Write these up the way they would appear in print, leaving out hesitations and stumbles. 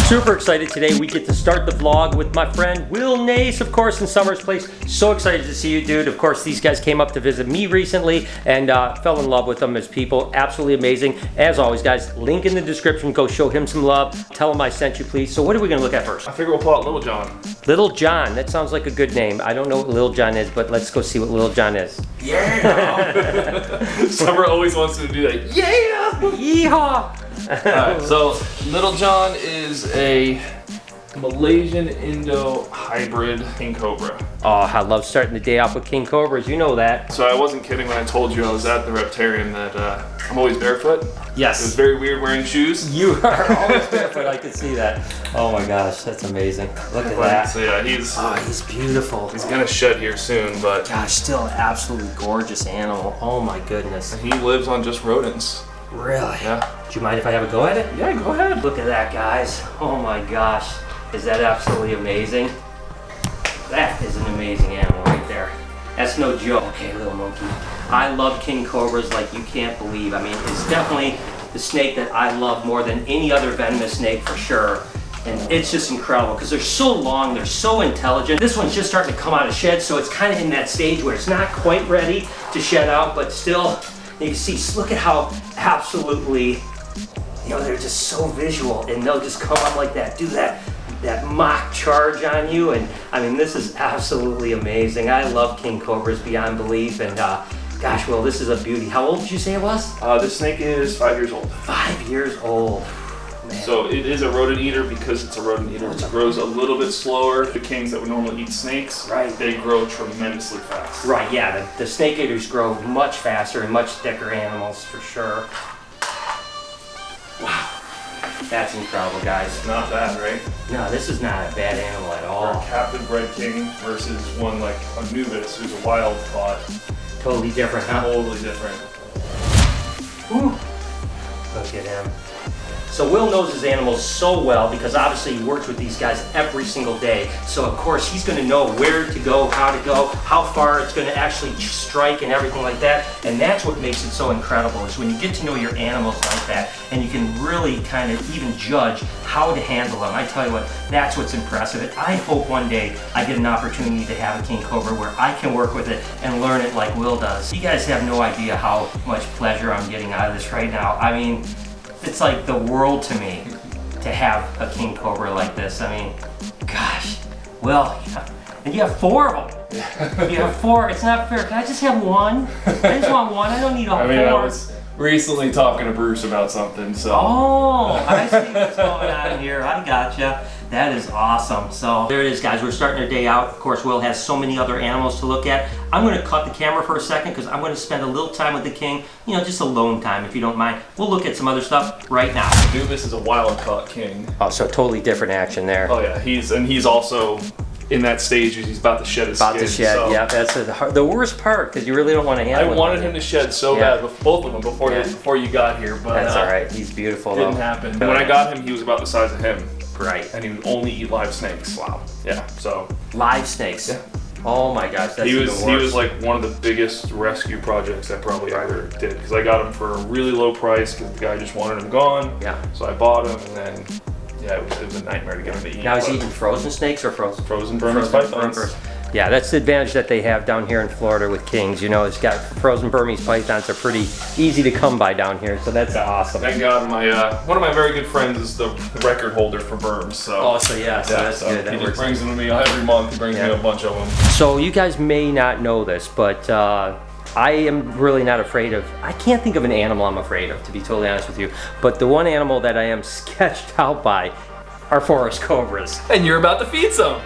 Super excited today. We get to start the vlog with my friend Will NACE, of course, in Summer's Place. So excited to see you, dude. Of course, these guys came up to visit me recently and fell in love with them as people. Absolutely amazing. As always, guys, link in the description. Go show him some love. Tell him I sent you, please. So what are we gonna look at first? I figure we'll pull out Little John. Little John. That sounds like a good name. I don't know what Little John is, but let's go see what Little John is. Yeah! Summer always wants to do that. Yeah! Yeehaw! Alright, so Little John is a Malaysian Indo hybrid king cobra. Oh, I love starting the day off with king cobras. You know that. So I wasn't kidding when I told you I was at the Reptarium that I'm always barefoot. Yes. It was very weird wearing shoes. You are always barefoot. I could see that. Oh my gosh, that's amazing. Look at that. So yeah, he's beautiful. He's gonna shed here soon, but gosh, still an absolutely gorgeous animal. Oh my goodness. He lives on just rodents. Really? Yeah. Do you mind if I have a go at it? Yeah, go ahead. Look at that, guys. Oh my gosh. Is that absolutely amazing? That is an amazing animal right there. That's no joke. Okay, little monkey. I love king cobras like you can't believe. I mean, it's definitely the snake that I love more than any other venomous snake for sure. And it's just incredible because they're so long, they're so intelligent. This one's just starting to come out of shed, so it's kind of in that stage where it's not quite ready to shed out, but still, you can see, look at how absolutely, you know, they're just so visual, and they'll just come up like that, do that mock charge on you. And I mean, this is absolutely amazing. I love king cobras beyond belief, and gosh, Will, this is a beauty. How old did you say it was? This snake is 5 years old. 5 years old. Man. So it is a rodent eater because it's a rodent eater. It grows a little bit slower. The kings that would normally eat snakes, right, they grow tremendously fast. Right, yeah, the snake eaters grow much faster and much thicker animals for sure. Wow, that's incredible, guys. Not bad, right? No, this is not a bad animal at all. For a captive bred king versus one like Anubis, who's a wild spot. Totally different, huh? Totally different. Whew. Look at him. So Will knows his animals so well because obviously he works with these guys every single day. So of course he's going to know where to go, how far it's going to actually strike and everything like that. And that's what makes it so incredible, is when you get to know your animals like that and you can really kind of even judge how to handle them. I tell you what, that's what's impressive. And I hope one day I get an opportunity to have a king cobra where I can work with it and learn it like Will does. You guys have no idea how much pleasure I'm getting out of this right now. I mean, it's like the world to me to have a king cobra like this. I mean, gosh. Well, and you have 4 of them. You have 4. It's not fair. Can I just have one? I just want one. I don't need all 4. I was recently talking to Bruce about something, so. Oh, I see what's going on here. I gotcha. That is awesome. So there it is, guys. We're starting our day out. Of course, Will has so many other animals to look at. I'm going to cut the camera for a second because I'm going to spend a little time with the king. You know, just alone time, if you don't mind. We'll look at some other stuff right now. Anubis is a wild caught king. Oh, so totally different action there. Oh yeah, he's also in that stage. He's about to shed his skin. About to shed, so. Yeah. That's the worst part because you really don't want to handle it. I wanted him to shed so bad with both of them before you got here, but that's all right. He's beautiful. Didn't happen. And when I got him, he was about the size of him. Right. And he would only eat live snakes. Wow. Yeah. So. Live snakes. Yeah. Oh my gosh, that's he was like one of the biggest rescue projects I probably ever did, because I got him for a really low price because the guy just wanted him gone. Yeah. So I bought him, and then it was a nightmare to get him to eat. Now is he eating frozen snakes or frozen Burmese pythons? Yeah, that's the advantage that they have down here in Florida with kings. You know, it's got frozen Burmese pythons are pretty easy to come by down here, so that's awesome. Thank God, one of my very good friends is the record holder for Burms. So. Oh, so that's good. He just brings them to me every month. He brings me a bunch of them. So you guys may not know this, but I am really not afraid of. I can't think of an animal I'm afraid of, to be totally honest with you. But the one animal that I am sketched out by are forest cobras. And you're about to feed some.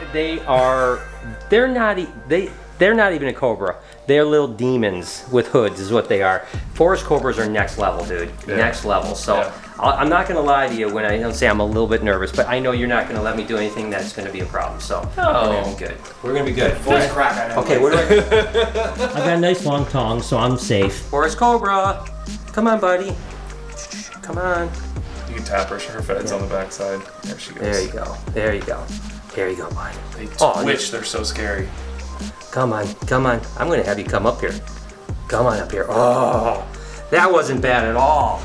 They're not even a cobra. They're little demons with hoods is what they are. Forest cobras are next level, dude. Yeah. Next level. So I'm not gonna lie to you when I don't say I'm a little bit nervous, but I know you're not gonna let me do anything that's gonna be a problem. So we're gonna be good. We're gonna be good. Voice crack. Okay, I've got a nice long tongue, so I'm safe. Forest cobra, come on, buddy. Come on. You can tap her. Her fed's on the backside. There she goes. There you go. There you go. There you go, bud. They twitch. They're so scary. Come on, come on. I'm going to have you come up here. Come on up here. Oh, that wasn't bad at all.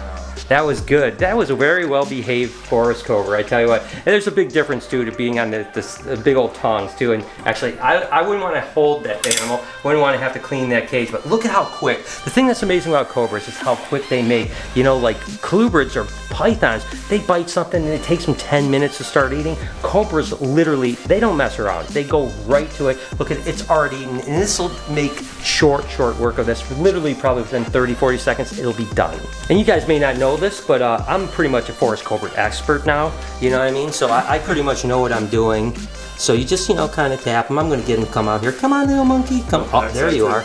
That was good. That was a very well behaved forest cobra, I tell you what. And there's a big difference too to being on the big old tongs too. And actually, I wouldn't want to hold that animal. Wouldn't want to have to clean that cage. But look at how quick. The thing that's amazing about cobras is how quick they make. You know, like colubrids or pythons, they bite something and it takes them 10 minutes to start eating. Cobras literally, they don't mess around. They go right to it. Look at it, it's already eaten. And this will make short work of this. Literally probably within 30, 40 seconds, it'll be done. And you guys may not know this, but I'm pretty much a forest cobra expert now. You know what I mean? So I pretty much know what I'm doing. So you just, you know, kind of tap him. I'm gonna get him to come out here. Come on, little monkey. Come. Oh, there you are.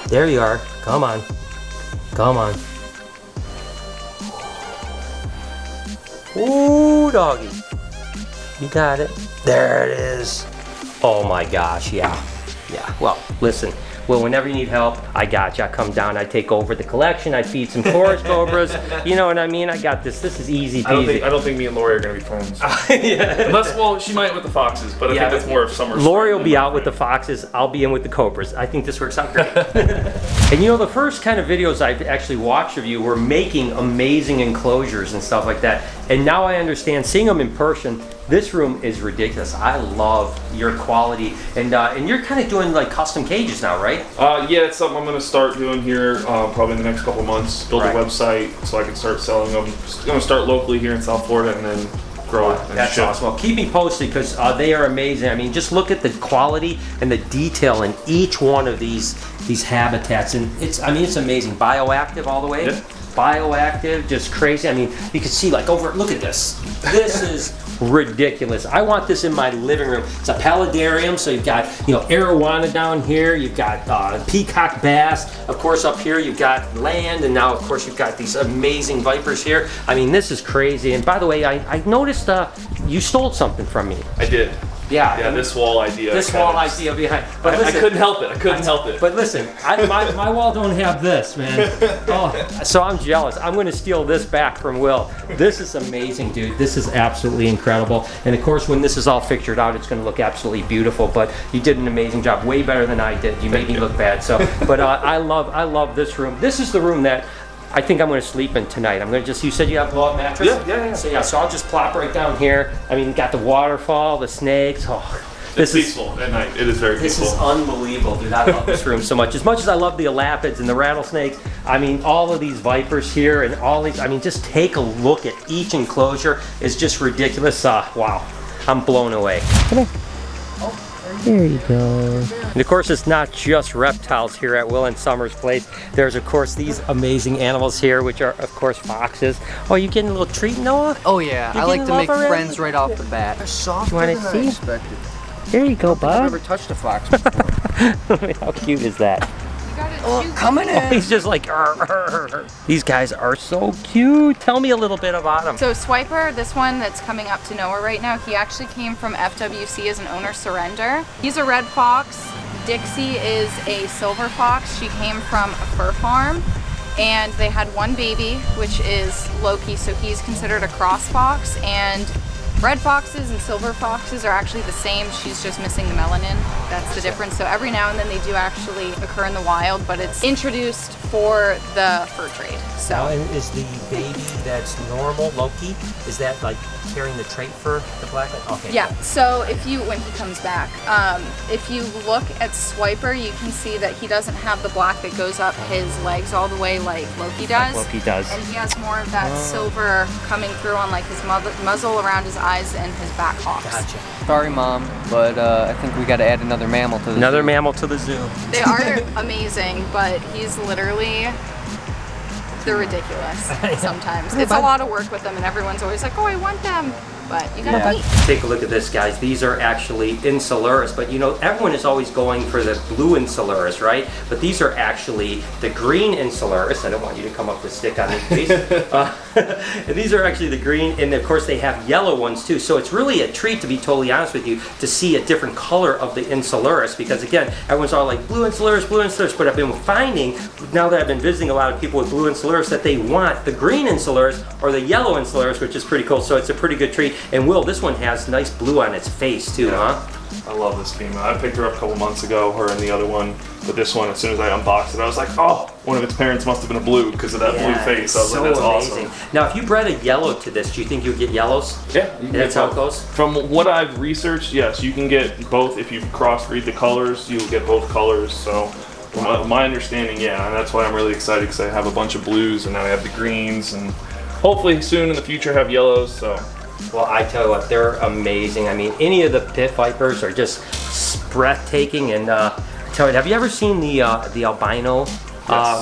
There you are. Come on. Come on. Ooh, doggy. You got it. There it is. Oh my gosh, yeah. Yeah, well, listen. Well, whenever you need help, I got you. I come down, I take over the collection, I feed some forest cobras. You know what I mean? I got this. This is easy peasy. I don't think me and Lori are going to be friends. Yeah. Unless, well, she might with the foxes, but I think that's more of summer. Lori will be out with the foxes. I'll be in with the cobras. I think this works out great. And you know, the first kind of videos I've actually watched of you were making amazing enclosures and stuff like that. And now I understand, seeing them in person, this room is ridiculous. I love your quality. And you're kind of doing like custom cages now, right? Yeah, it's something I'm going to start doing here probably in the next couple months. Build a website so I can start selling them. Just going to start locally here in South Florida and then grow it. That's awesome. Well, keep me posted because they are amazing. I mean, just look at the quality and the detail in each one of these habitats. And it's amazing. Bioactive all the way. Yeah. Bioactive, just crazy. I mean, you can see like over, look at this. This is ridiculous. I want this in my living room. It's a paludarium, so you've got, you know, arowana down here, you've got peacock bass, of course up here you've got land, and now of course you've got these amazing vipers here. I mean, this is crazy. And by the way, I noticed you stole something from me. I did. Yeah, this wall idea. This wall idea behind. But listen, I couldn't help it. I couldn't help it. But listen, my wall don't have this, man. Oh, so I'm jealous. I'm going to steal this back from Will. This is amazing, dude. This is absolutely incredible. And of course, when this is all figured out, it's going to look absolutely beautiful. But you did an amazing job, way better than I did. You made me look bad. So, but I love this room. This is the room that I think I'm going to sleep in tonight. I'm going to you said you have a blow-up mattress? Yeah. So I'll just plop right down here. I mean, got the waterfall, the snakes. Oh, it's peaceful at night. It is very peaceful. This is unbelievable, dude. I love this room so much. As much as I love the elapids and the rattlesnakes, I mean, all of these vipers here and all these, I mean, just take a look at each enclosure. It's just ridiculous. Wow. I'm blown away. Come here. There you go. And of course, it's not just reptiles here at Will and Summers Place. There's of course these amazing animals here, which are of course foxes. Oh, you getting a little treat, Noah? Oh yeah, I like to make friends right off the bat. They're softer than I expected. There you go, bud. I've never touched a fox before. How cute is that? Oh, coming in. Oh, he's just like, arr, arr, arr. These guys are so cute. Tell me a little bit about them. So Swiper, this one that's coming up to Noah right now, he actually came from FWC as an owner surrender. He's a red fox. Dixie is a silver fox. She came from a fur farm and they had one baby, which is Loki. So he's considered a cross fox, and red foxes and silver foxes are actually the same. She's just missing the melanin. That's the difference. So every now and then they do actually occur in the wild, but it's introduced for the fur trade. So now, and is the baby that's normal, Loki, is that like carrying the trait for the black? Okay. Yeah, so when he comes back, if you look at Swiper, you can see that he doesn't have the black that goes up his legs all the way like Loki does. Like Loki does. And he has more of that silver coming through on like his muzzle, around his eyes, and his back hocks. Gotcha. Sorry, Mom, but I think we got to add another mammal to the zoo. Another mammal to the zoo. They are amazing, but he's literally, they're ridiculous sometimes. It's a lot of work with them, and everyone's always like, oh, I want them. But you gotta wait. Take a look at this, guys. These are actually Insularis, but you know, everyone is always going for the blue Insularis, right? But these are actually the green Insularis. I don't want you to come up with a stick on me, please. These are actually the green, and of course they have yellow ones too. So it's really a treat, to be totally honest with you, to see a different color of the Insularis, because again, everyone's all like blue Insularis, but I've been finding, now that I've been visiting a lot of people with blue Insularis, that they want the green Insularis or the yellow Insularis, which is pretty cool. So it's a pretty good treat. And Will, this one has nice blue on its face too, huh? I love this female. I picked her up a couple months ago, her and the other one. But this one, as soon as I unboxed it, I was like, oh, one of its parents must have been a blue because of that blue face. I was like, that's awesome. Now, if you bred a yellow to this, do you think you would get yellows? Yeah, that's how it goes? From what I've researched, yes, you can get both. If you crossbreed the colors, you'll get both colors. So, from my understanding, yeah, and that's why I'm really excited because I have a bunch of blues and now I have the greens and hopefully soon in the future have yellows. So. Well, I tell you what, they're amazing. I mean, any of the pit vipers are just breathtaking. And I tell you, have you ever seen the albino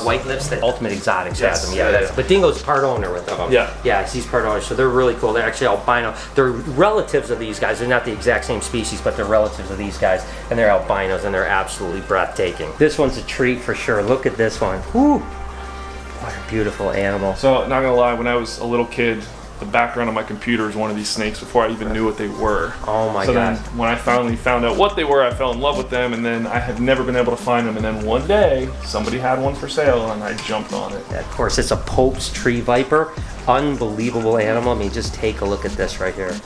white lips that Ultimate Exotics has them? Yeah, but Dingo's part owner with them. Yeah, he's part owner, so they're really cool. They're actually albino. They're relatives of these guys. They're not the exact same species, but they're relatives of these guys, and they're albinos, and they're absolutely breathtaking. This one's a treat for sure. Look at this one. Whew. What a beautiful animal. So, not gonna lie, when I was a little kid, the background of my computer is one of these snakes before I even knew what they were. Oh my God. Then when I finally found out what they were, I fell in love with them, and then I had never been able to find them, and then one day somebody had one for sale and I jumped on it. Yeah, of course, it's a Pope's tree viper. Unbelievable animal. I mean, just take a look at this right here.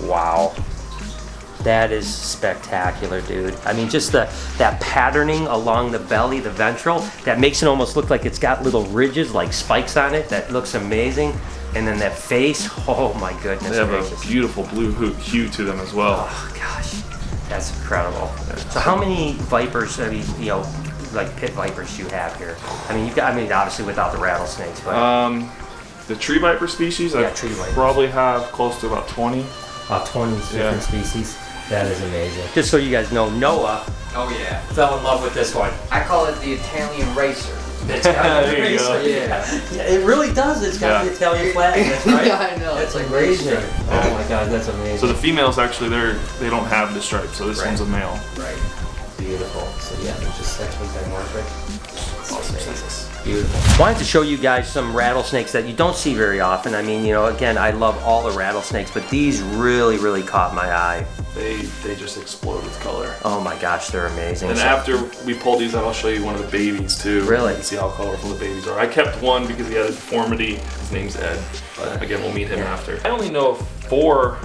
Wow. That is spectacular, dude. I mean, just that patterning along the belly, the ventral, that makes it almost look like it's got little ridges, like spikes on it. That looks amazing. And then that face, oh my goodness. They have a beautiful blue hue to them as well. Oh gosh, that's incredible. So how many vipers, I mean, you know, like pit vipers do you have here? I mean, you've got, I mean, obviously without the rattlesnakes, but. The tree viper species, I probably have close to about 20. About 20 different species. That is amazing. Just so you guys know, Noah fell in love with this one. I call it the Italian racer. It's got the There you go. yeah, it really does. It's got the Italian flag. That's right. Yeah, I know. That's amazing. Oh my God, that's amazing. So the females actually, they don't have the stripe. So this one's a male. Right. Beautiful. So yeah, they're just sexually dimorphic. Awesome snakes. Beautiful. Wanted to show you guys some rattlesnakes that you don't see very often. I mean, you know, again, I love all the rattlesnakes, but these really caught my eye. They just explode with color. Oh my gosh, they're amazing. And after we pull these out, I'll show you one of the babies too. Really? You can see how colorful the babies are. I kept one because he had a deformity. His name's Ed. But again, we'll meet him after. I only know of 4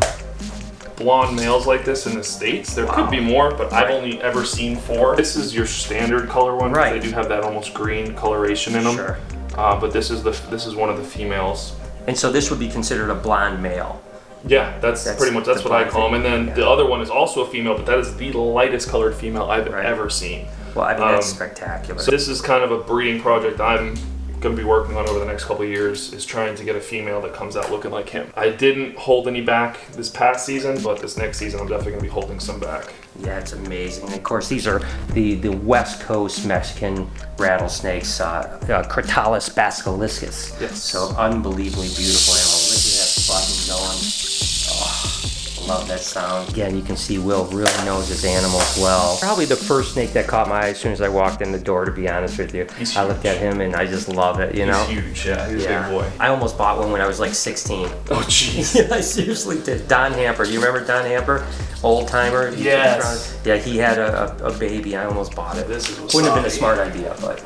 blonde males like this in the States. There could be more, but I've only ever seen 4. This is your standard color one. They do have that almost green coloration in them. Sure. But this is one of the females. And so this would be considered a blonde male. Yeah, that's pretty much what I call them. And then the other one is also a female, but that is the lightest colored female I've ever seen. Well, I mean, that's spectacular. So this is kind of a breeding project I'm going to be working on over the next couple of years, is trying to get a female that comes out looking like him. I didn't hold any back this past season, but this next season I'm definitely going to be holding some back. Yeah, it's amazing. And of course, these are the West Coast Mexican rattlesnakes, Crotalus basiliscus. Yes. So unbelievably beautiful animal. Look at that fucking going. Oh, love that sound. Again, you can see Will really knows his animals well. Probably the first snake that caught my eye as soon as I walked in the door, to be honest with you. He's I looked at him and I just love it, you know? He's huge, yeah. He's a big boy. I almost bought one when I was like 16. Oh, jeez. Yeah, I seriously did. Don Hamper. You remember Don Hamper? Old timer? Yes. Yeah, he had a baby. I almost bought it. This is Wouldn't have been a smart idea, but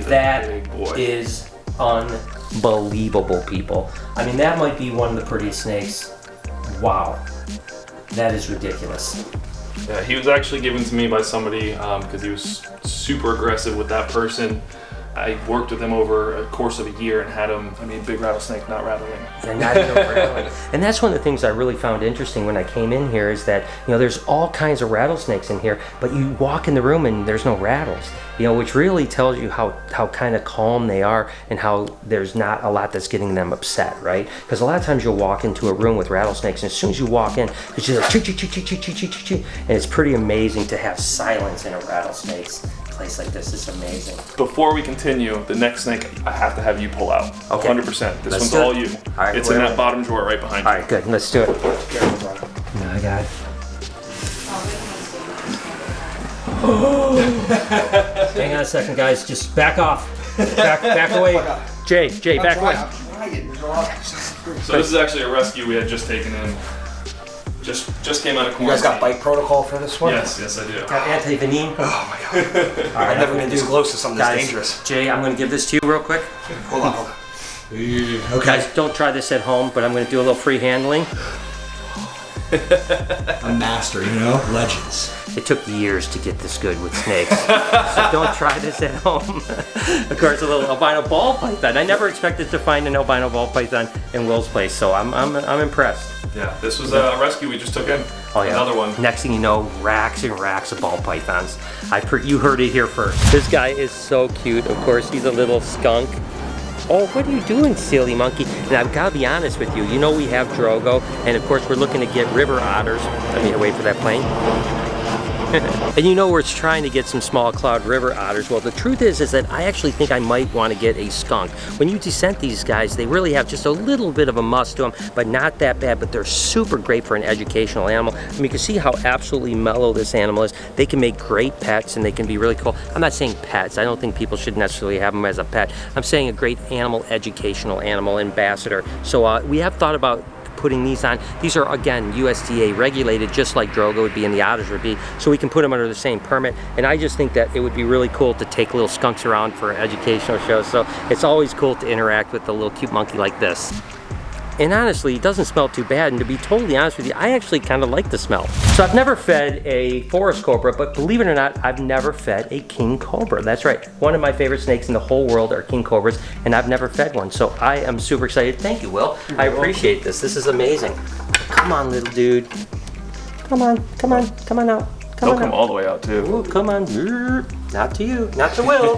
that is unbelievable, people. I mean, that might be one of the prettiest snakes. Wow. That is ridiculous. Yeah, he was actually given to me by somebody because he was super aggressive with that person. I worked with him over a course of a year and had him, I mean, big rattlesnake, not rattling. Yeah, not even rattling. And that's one of the things I really found interesting when I came in here is that, you know, there's all kinds of rattlesnakes in here, but you walk in the room and there's no rattles, you know, which really tells you how kind of calm they are and how there's not a lot that's getting them upset, right? Because a lot of times you'll walk into a room with rattlesnakes and as soon as you walk in, it's just like choo choo choo choo choo choo choo choo, and it's pretty amazing to have silence in a rattlesnake's place like this. Is amazing. Before we continue, the next snake I have to have you pull out. Okay. 100%. This one's all you. All right, it's in that bottom drawer right behind you. All right, good. Let's do it. No, I got it. Hang on a second, guys. Just back off. Back away. Jay, back away. So this is actually a rescue we had just taken in. Just came out of quarantine. You guys got bite protocol for this one? Yes, I do. Got anti-venin. Oh my god. I'm never gonna disclose to something that's dangerous. Jay, I'm gonna give this to you real quick. Hold on. Okay. Guys, don't try this at home, but I'm gonna do a little free handling. A master, you know? Legends. It took years to get this good with snakes, so don't try this at home. Of course, a little albino ball python. I never expected to find an albino ball python in Will's place, so I'm impressed. Yeah, this was a rescue we just took in. Oh yeah. Another one. Next thing you know, racks and racks of ball pythons. You heard it here first. This guy is so cute. Of course, he's a little skunk. Oh, what are you doing, silly monkey? And I've got to be honest with you. You know we have Drogo, and of course we're looking to get river otters. Let me wait for that plane. And you know we're trying to get some small cloud river otters. Well, the truth is that I actually think I might want to get a skunk. When you descent these guys, they really have just a little bit of a must to them, but not that bad, but they're super great for an educational animal. I mean, you can see how absolutely mellow this animal is. They can make great pets and they can be really cool. I'm not saying pets. I don't think people should necessarily have them as a pet. I'm saying a great animal educational animal ambassador. So we have thought about putting these on. These are, again, USDA regulated, just like Drogo would be and the otters would be, so we can put them under the same permit. And I just think that it would be really cool to take little skunks around for educational shows. So it's always cool to interact with a little cute monkey like this. And honestly, it doesn't smell too bad, and to be totally honest with you, I actually kind of like the smell. So I've never fed a forest cobra, but believe it or not, I've never fed a king cobra. That's right, one of my favorite snakes in the whole world are king cobras, and I've never fed one. So I am super excited. Thank you, Will. I appreciate this. This is amazing. Come on, little dude. Come on, come on, come on out. They'll come all the way out too. Ooh, come on. Not to you, not to Will.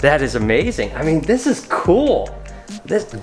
That is amazing. I mean, this is cool.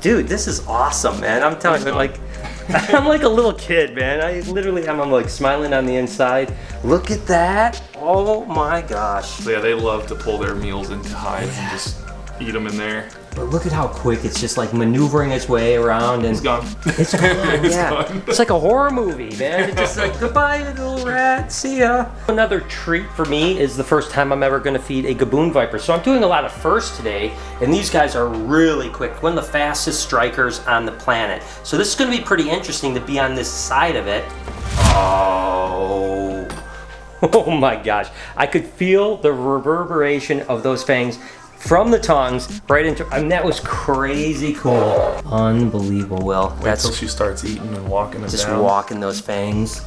Dude, this is awesome, man. I'm telling you, like, I'm like a little kid, man. I literally am. I'm like smiling on the inside. Look at that. Oh my gosh. So yeah, they love to pull their meals into hides and just eat them in there. But look at how quick it's just like maneuvering its way around and it's gone. It's gone, It's yeah. gone. It's like a horror movie, man. It's just like, goodbye, little rat, see ya. Another treat for me is the first time I'm ever gonna feed a gaboon viper. So I'm doing a lot of firsts today, and these guys are really quick. One of the fastest strikers on the planet. So this is gonna be pretty interesting to be on this side of it. Oh, oh my gosh. I could feel the reverberation of those fangs from the tongues right into, I mean, that was crazy cool. Unbelievable, Will. Wait That's till she starts eating and walking them just down. walking those fangs.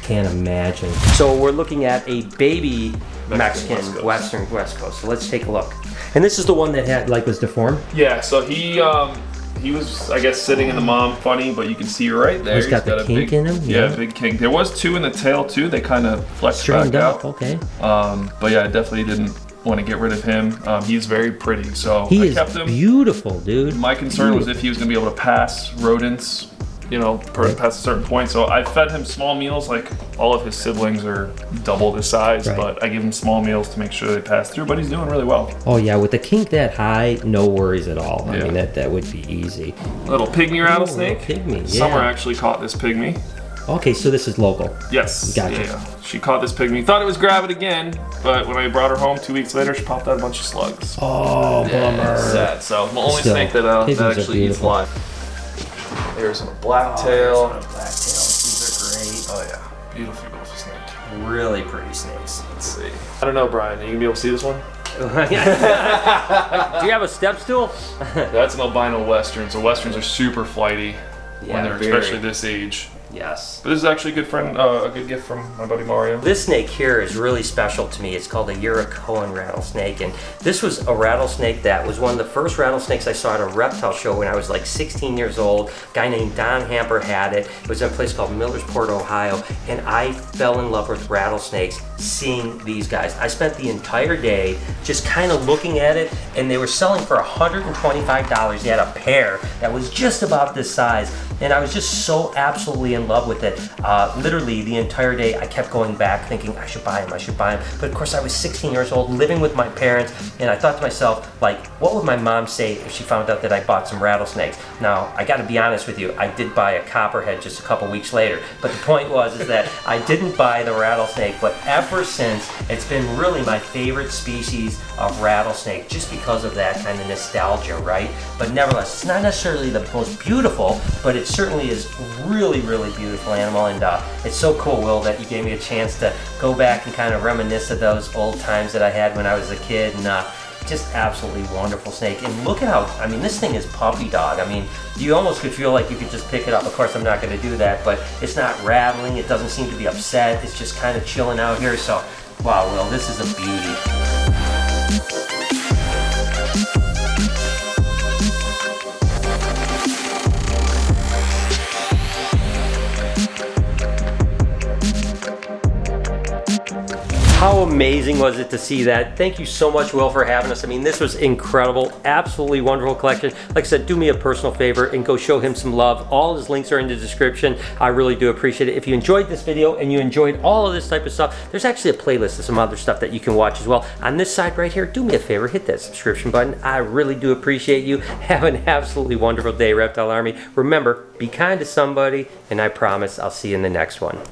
Can't imagine. So we're looking at a baby Mexican Western West Coast. So let's take a look. And this is the one that had, like, was deformed? Yeah, so he was, I guess, sitting in the mom funny, but you can see right there. He's got the kink in him? Yeah, big kink. There was two in the tail too. They kind of flexed Straightened back up, out. okay. But yeah, I definitely didn't want to get rid of him. He's very pretty, so He I is kept him. beautiful, dude. My concern was if he was going to be able to pass rodents, you know, past a certain point. So I fed him small meals, like all of his siblings are double the size, Right. but I give him small meals to make sure they pass through. But he's doing really well. Oh yeah, with the kink that high, no worries at all. I Yeah. mean, that would be easy. Little pygmy rattlesnake. Little pygmy, yeah. Summer actually caught this pygmy. Okay, so this is local. Yes. Gotcha. Yeah. She caught this pygmy. Thought it was gravid again, but when I brought her home 2 weeks later, she popped out a bunch of slugs. Oh, bummer. Sad. So the only Still, snake that pygmies are actually eats beautiful. live. There's a blacktail. Blacktails, these Oh yeah, beautiful, beautiful snake. are great. Really pretty snakes. Let's see. I don't know, Brian. Are you gonna be able to see this one? Do you have a step stool? That's an albino western. So westerns are super flighty when they're very. especially this age. Yes. But this is actually a good gift from my buddy Mario. This snake here is really special to me. It's called a Urucoan rattlesnake, and this was a rattlesnake that was one of the first rattlesnakes I saw at a reptile show when I was like 16 years old. A guy named Don Hamper had it. It was in a place called Millersport, Ohio, and I fell in love with rattlesnakes seeing these guys. I spent the entire day just kind of looking at it, and they were selling for $125. They had a pair that was just about this size, and I was just so absolutely in love with it. Literally the entire day I kept going back thinking I should buy him, I should buy him. But of course I was 16 years old living with my parents, and I thought to myself, like, what would my mom say if she found out that I bought some rattlesnakes? Now, I gotta be honest with you, I did buy a copperhead just a couple weeks later. But the point was is that I didn't buy the rattlesnake, but ever since it's been really my favorite species of rattlesnake just because of that kind of nostalgia, right? But nevertheless, it's not necessarily the most beautiful, but it certainly is really, really beautiful animal, and it's so cool, Will, that you gave me a chance to go back and kind of reminisce of those old times that I had when I was a kid, and Just absolutely wonderful snake. And look at how, I mean, this thing is puppy dog. I mean, you almost could feel like you could just pick it up. Of course, I'm not going to do that, but it's not rattling. It doesn't seem to be upset. It's just kind of chilling out here. So, wow, Will, this is a beauty. How amazing was it to see that? Thank you so much, Will, for having us. I mean, this was incredible, absolutely wonderful collection. Like I said, do me a personal favor and go show him some love. All his links are in the description. I really do appreciate it. If you enjoyed this video and you enjoyed all of this type of stuff, there's actually a playlist of some other stuff that you can watch as well. On this side right here, do me a favor, hit that subscription button. I really do appreciate you. Have an absolutely wonderful day, Reptile Army. Remember, be kind to somebody, and I promise I'll see you in the next one.